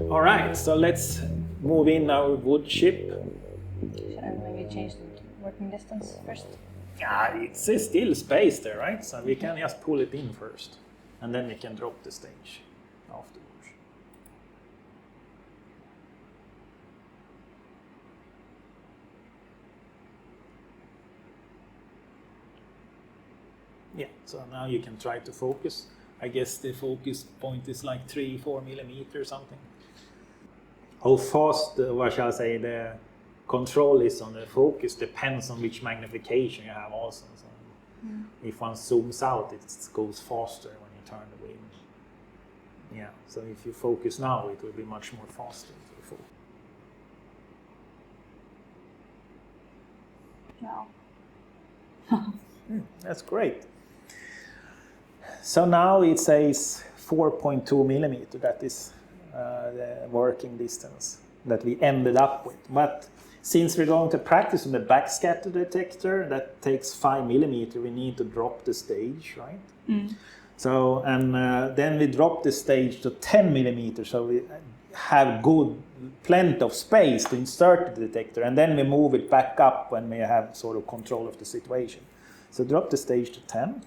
All right, so let's move in our wood chip. Should I maybe change the working distance first? Yeah, it's still space there, right? So we can just pull it in first, and then we can drop the stage afterwards. Yeah, so now you can try to focus. I guess the focus point is like 3-4 millimeters or something. How fast, what shall I say, the control is on the focus depends on which magnification you have also. So if one zooms out, it goes faster when you turn the wheel. Yeah, so if you focus now, it will be much more faster. Wow. That's great. So now it says 4.2 millimeter, that is the working distance that we ended up with. But since we're going to practice on the backscatter detector, that takes 5 millimeter, we need to drop the stage, right? So, and then we drop the stage to 10 millimeters, so we have plenty of space to insert the detector, and then we move it back up when we have sort of control of the situation. So drop the stage to 10.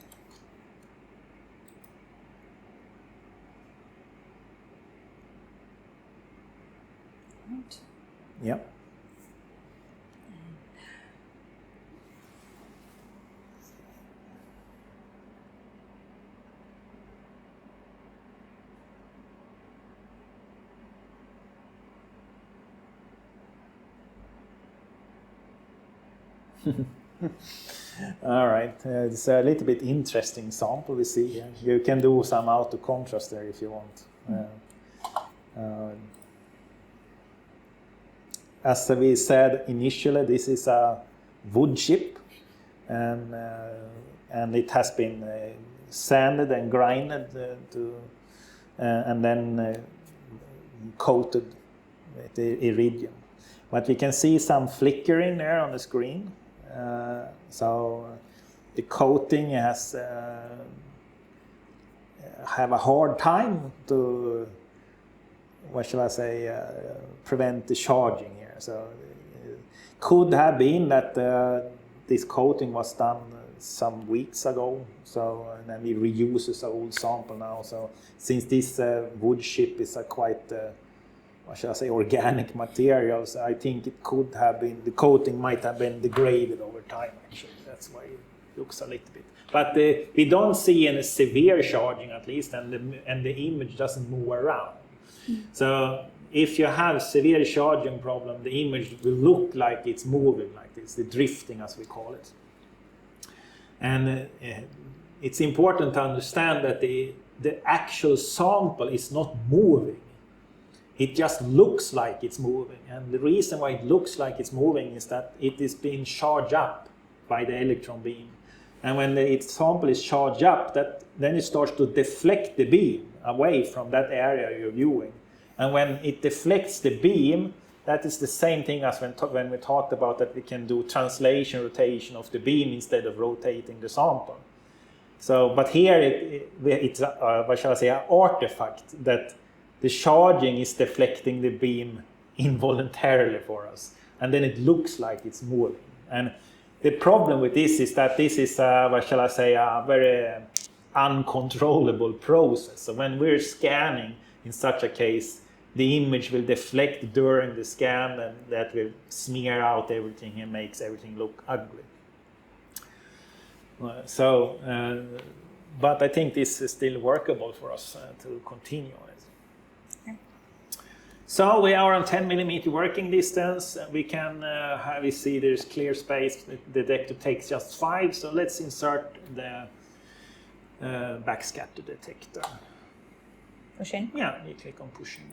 Right. Yep. All right, it's a little bit interesting sample we see here. You can do some auto contrast there if you want. As we said initially, this is a wood chip, and it has been sanded and grinded and then coated with iridium. But we can see some flickering there on the screen. So the coating has have a hard time to, what shall I say, prevent the charging here. So it could have been that this coating was done some weeks ago. So and then we reuse this old sample now. So since this wood chip is a quite what shall I say, organic materials, I think it could have been, the coating might have been degraded over time actually. That's why it looks a little bit. But we don't see any severe charging at least, and the image doesn't move around. So if you have severe charging problem, the image will look like it's moving like this, the drifting as we call it. And it's important to understand that the actual sample is not moving. It just looks like it's moving, and the reason why it looks like it's moving is that it is being charged up by the electron beam. And when the sample is charged up, then it starts to deflect the beam away from that area you're viewing. And when it deflects the beam, that is the same thing as when we talked about that we can do translation rotation of the beam instead of rotating the sample. So, but here it's what shall I say, an artifact that the charging is deflecting the beam involuntarily for us, and then it looks like it's moving. And the problem with this is that this is, what shall I say, a very uncontrollable process. So when we're scanning, in such a case, the image will deflect during the scan, and that will smear out everything and makes everything look ugly. But I think this is still workable for us to continue on it. So we are on 10 millimeter working distance. We can we see there's clear space. The detector takes just 5. So let's insert the backscatter detector. Push in? Yeah, you click on pushing.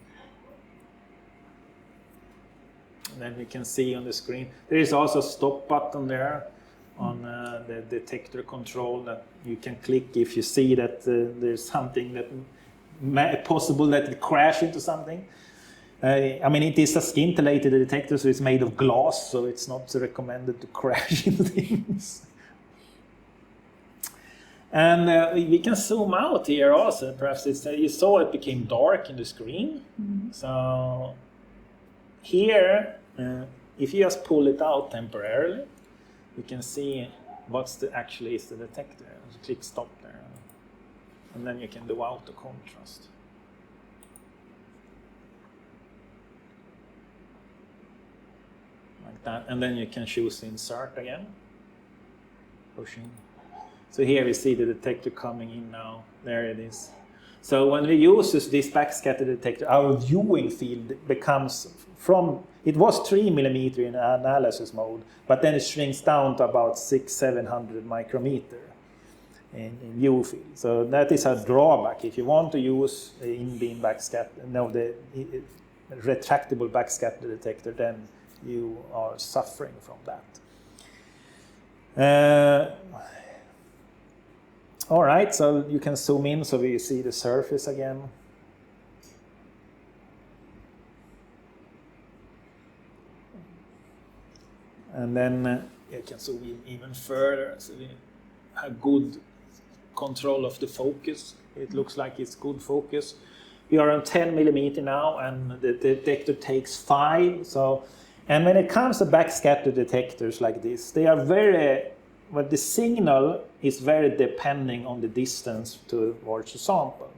And then we can see on the screen. There is also a stop button there on the detector control that you can click if you see that there's something that possible that it crash into something. I mean, it is a scintillated detector, so it's made of glass, so it's not recommended to crash into things. And we can zoom out here also. Perhaps you saw it became dark in the screen. So here, if you just pull it out temporarily, you can see what's actually is the detector. So click stop there, and then you can do auto contrast. Like that, and then you can choose insert again, pushing. So here we see the detector coming in now. There it is. So when we use this backscatter detector, our viewing field becomes from, it was 3 millimeter in analysis mode, but then it shrinks down to about 600-700 micrometer in view field. So that is a drawback. If you want to use the in-beam backscatter, the retractable backscatter detector, then you are suffering from that. All right, so you can zoom in so we see the surface again. And then you can zoom in even further, so we have good control of the focus. It looks like it's good focus. We are on 10 millimeter now, and the detector takes 5. So, and when it comes to backscatter detectors like this, they are well, the signal is very depending on the distance towards the sample.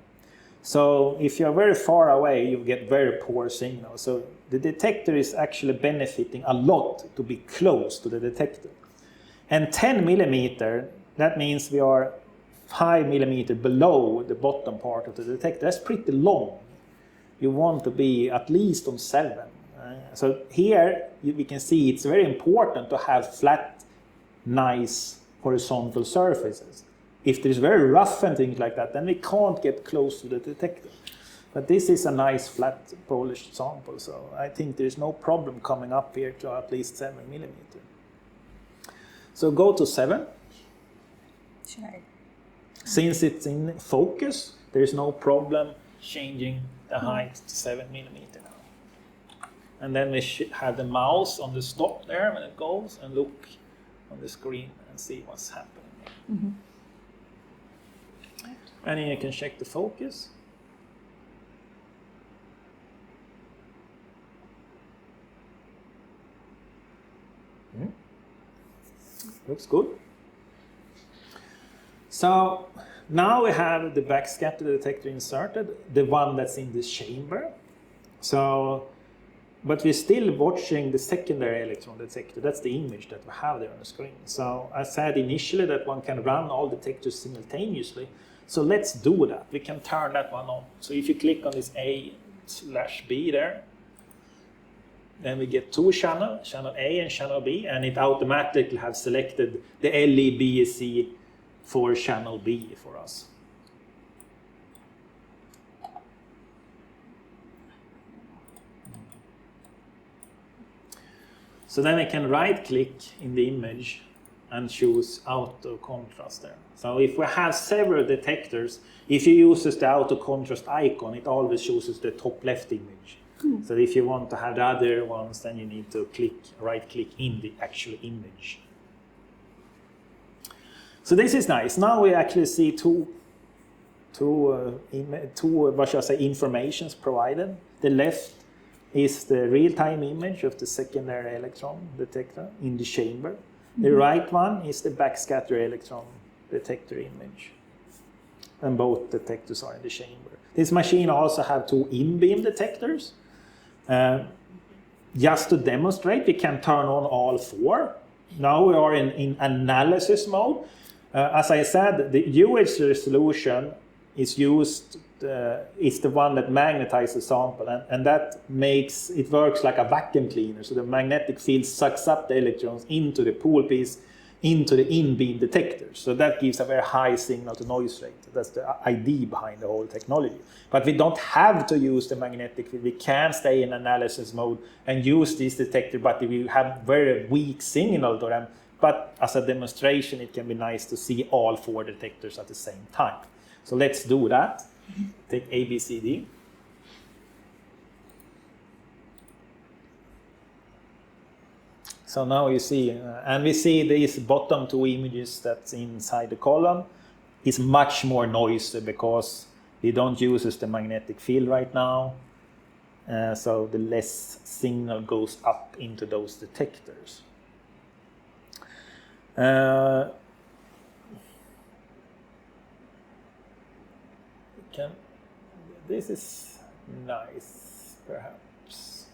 So if you're very far away, you get very poor signal. So the detector is actually benefiting a lot to be close to the detector. And 10 millimeter, that means we are 5 millimeter below the bottom part of the detector. That's pretty long. You want to be at least on 7. So here we can see it's very important to have flat, nice horizontal surfaces. If there's very rough and things like that, then we can't get close to the detector. But this is a nice flat polished sample, so I think there's no problem coming up here to at least 7 millimeter. So go to 7. Sure. Since it's in focus, there's no problem changing the height to 7 millimeter now. And then we should have the mouse on the stop there when it goes, and look on the screen and see what's happening. And then you can check the focus. Looks good. So now we have the backscatter detector inserted, the one that's in this chamber. So, but we're still watching the secondary electron detector. That's the image that we have there on the screen. So I said initially that one can run all detectors simultaneously. So let's do that. We can turn that one on. So if you click on this A/B there, then we get 2 channels, channel A and channel B, and it automatically has selected the LE/BSC for channel B for us. So then we can right-click in the image and choose auto contrast there. So if we have several detectors, if you use the auto contrast icon, it always chooses the top left image. So if you want to have the other ones, then you need to right-click in the actual image. So this is nice. Now we actually see two what shall I say, informations provided. The left is the real-time image of the secondary electron detector in the chamber. The right one is the backscatter electron detector image. And both detectors are in the chamber. This machine also have 2 in-beam detectors. Just to demonstrate, we can turn on all 4. Now we are in analysis mode. As I said, the UH resolution is used, is the one that magnetizes the sample, and that makes it works like a vacuum cleaner. So the magnetic field sucks up the electrons into the pool piece, into the in-beam detector. So that gives a very high signal to noise rate. That's the idea behind the whole technology. But we don't have to use the magnetic field. We can stay in analysis mode and use this detector, but we have very weak signal to them. But as a demonstration, it can be nice to see all 4 detectors at the same time. So let's do that. Take A, B, C, D. So now you see, and we see these bottom 2 images that's inside the column. is much more noisy because we don't use the magnetic field right now. So the less signal goes up into those detectors. This is nice, perhaps.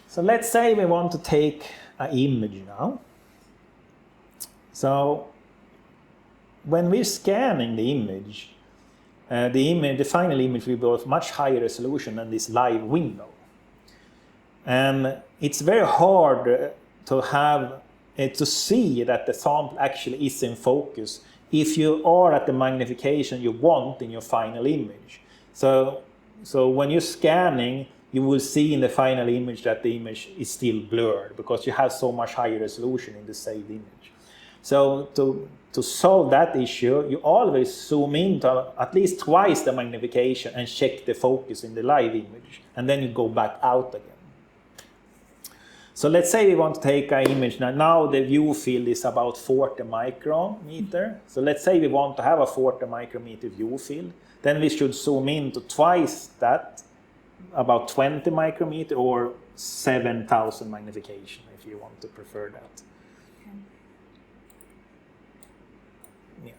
So let's say we want to take an image now. So when we're scanning the image, the final image will be of much higher resolution than this live window. And it's very hard to have to see that the sample actually is in focus if you are at the magnification you want in your final image. So when you're scanning, you will see in the final image that the image is still blurred because you have so much higher resolution in the saved image. So to solve that issue, you always zoom in to at least twice the magnification and check the focus in the live image, and then you go back out again. So let's say we want to take an image now. Now the view field is about 40 micrometer. So let's say we want to have a 40 micrometer view field. Then we should zoom in to twice that, about 20 micrometer or 7,000 magnification if you want to prefer that. Yeah.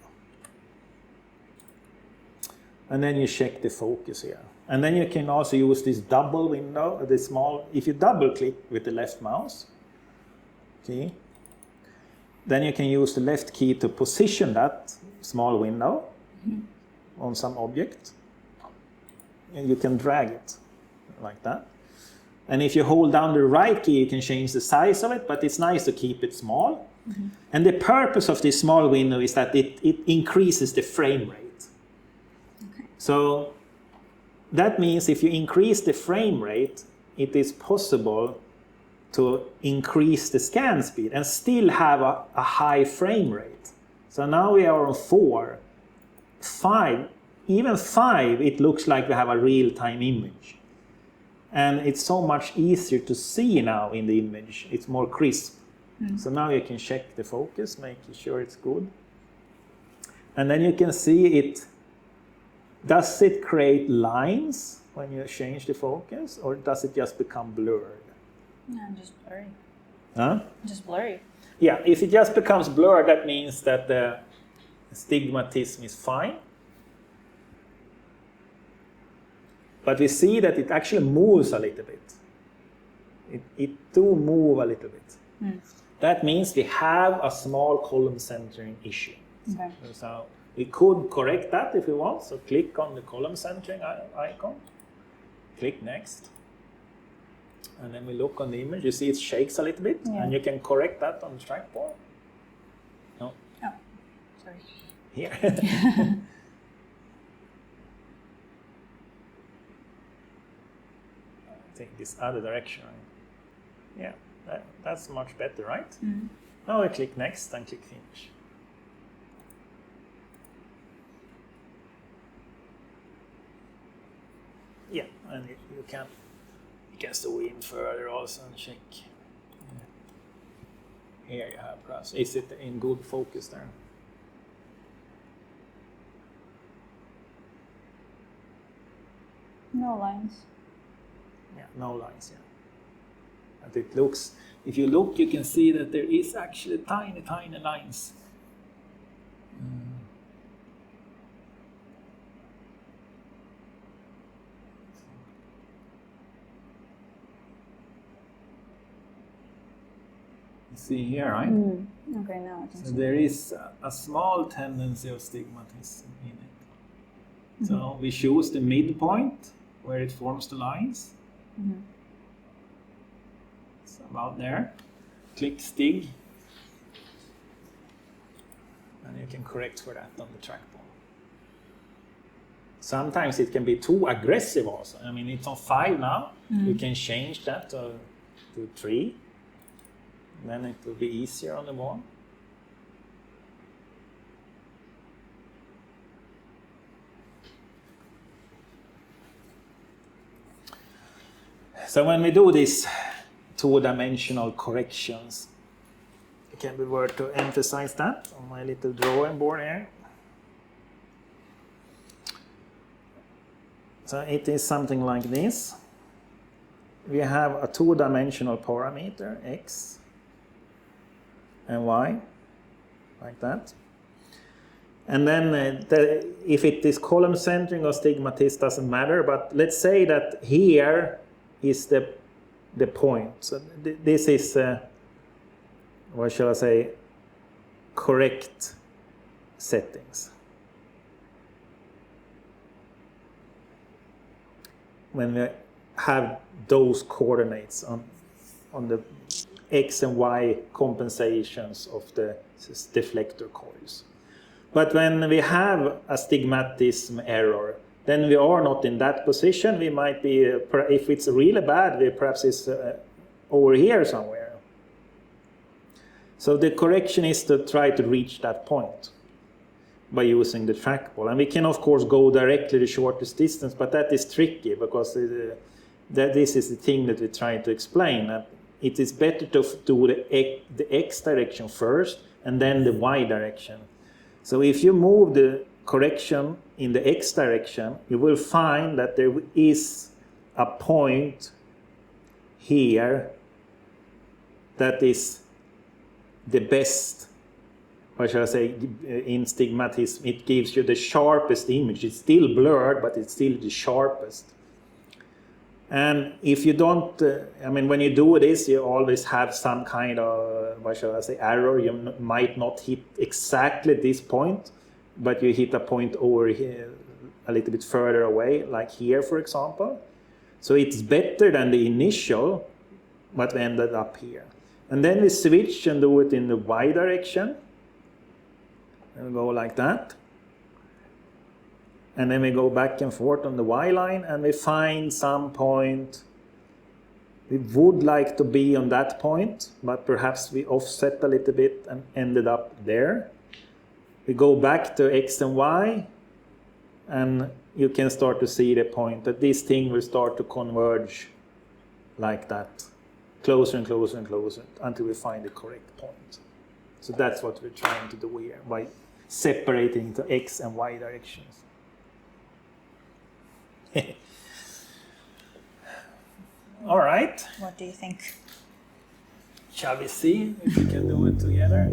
And then you check the focus here. And then you can also use this double window, the small, if you double click with the left mouse, okay, then you can use the left key to position that small window on some object. And you can drag it like that. And if you hold down the right key, you can change the size of it, but it's nice to keep it small. And the purpose of this small window is that it increases the frame rate. Okay. So that means if you increase the frame rate, it is possible to increase the scan speed and still have a high frame rate. So now we are on 4, 5, even 5, it looks like we have a real-time image. And it's so much easier to see now in the image. It's more crisp. So now you can check the focus, making sure it's good. And then you can see it. Does it create lines when you change the focus, or does it just become blurred? No, just blurry. Huh? Just blurry. Yeah, if it just becomes blurred, that means that the stigmatism is fine. But we see that it actually moves a little bit. It do move a little bit. That means we have a small column centering issue. Okay. So we could correct that if we want. So click on the column centering icon. Click next. And then we look on the image. You see it shakes a little bit. Yeah. And you can correct that on the trackball. No. Oh, sorry. Here. Take this other direction. Yeah, that's much better, right? Now I click next and click finish. Yeah, and you can zoom in further also and check. Here you have perhaps. Is it in good focus there? No lines. Yeah, no lines, yeah. And it looks, if you look, you can see that there is actually tiny, tiny lines. You see here, right? Okay, now I can see. So there is a small tendency of stigmatism in it. So we choose the midpoint where it forms the lines. It's about there. Click Stig. And you can correct for that on the trackball. Sometimes it can be too aggressive also. I mean, it's on 5 now. You can change that to 3. Then it will be easier on the wall. So when we do this two-dimensional corrections. It can be worth to emphasize that on my little drawing board here. So it is something like this. We have a two-dimensional parameter, x and y, like that. And then if it is column centering or stigmatist doesn't matter, but let's say that here is the point. So this is, what shall I say, correct settings. When we have those coordinates on the x and y compensations of the deflector coils. But when we have a stigmatism error, then we are not in that position. We might be, if it's really bad, we perhaps is over here somewhere. So the correction is to try to reach that point by using the trackball. And we can of course go directly the shortest distance, but that is tricky because this is the thing that we try to explain. That it is better to do the x direction first and then the y direction. So if you move the correction in the x direction, you will find that there is a point here that is the best, what shall I say, in stigmatism. It gives you the sharpest image. It's still blurred, but it's still the sharpest. And if you don't, I mean, when you do this, you always have some kind of, what shall I say, error. You might not hit exactly this point, but you hit a point over here, a little bit further away, like here, for example. So it's better than the initial, but we ended up here. And then we switch and do it in the y direction. And we go like that. And then we go back and forth on the y line and we find some point. We would like to be on that point, but perhaps we offset a little bit and ended up there. We go back to x and y and you can start to see the point that this thing will start to converge like that, closer and closer and closer until we find the correct point. So that's what we're trying to do here by separating the x and y directions. All right. What do you think? Shall we see if we can do it together?